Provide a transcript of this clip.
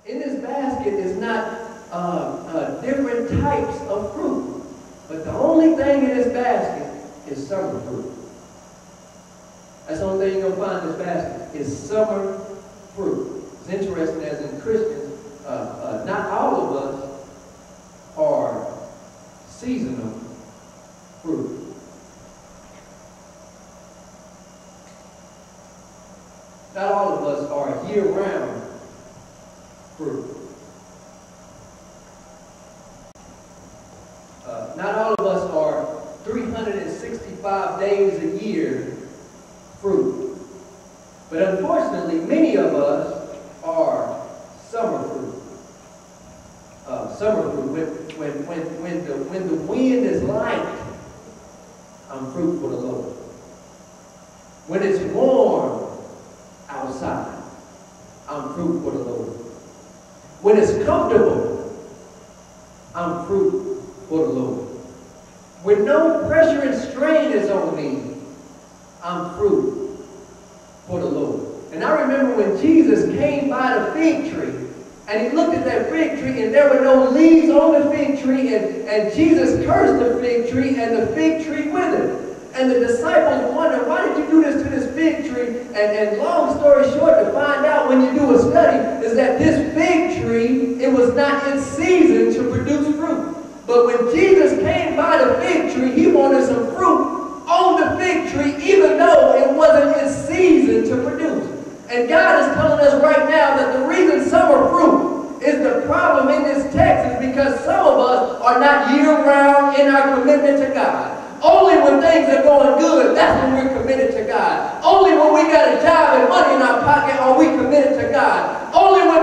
In this basket is not different types of fruit, but the only thing in this basket is summer fruit. That's the only thing you're going to find in this basket is summer fruit. It's interesting, as in Christians, not all of us are seasonal fruit. Not all of us are year-round fruit. Not all of us are 365 days a year fruit. But unfortunately, many of us are summer fruit. Summer fruit. When the wind is light, I'm fruit for the Lord. When it's warm outside, I'm fruit for the Lord. When it's comfortable, I'm fruit for the Lord. When no pressure and strain is on me, I'm fruit for the Lord. And I remember when Jesus came by the fig tree, and he looked at that fig tree, and there were no leaves on the fig tree, and Jesus cursed the fig tree, and the fig tree withered. And the disciples wondered, why did you do this to this fig tree? And long story short, to find out when you do a study, is that this fig tree, it was not its season to produce fruit. But when Jesus came by the fig tree, he wanted some fruit on the fig tree, even though it wasn't its season to produce. And God is telling us right now that the reason summer fruit is the problem in this text is because some of us are not year-round in our commitment to God. Only when things are going good, that's when we're committed to God. Only when we got a job and money in our pocket are we committed to God. Only when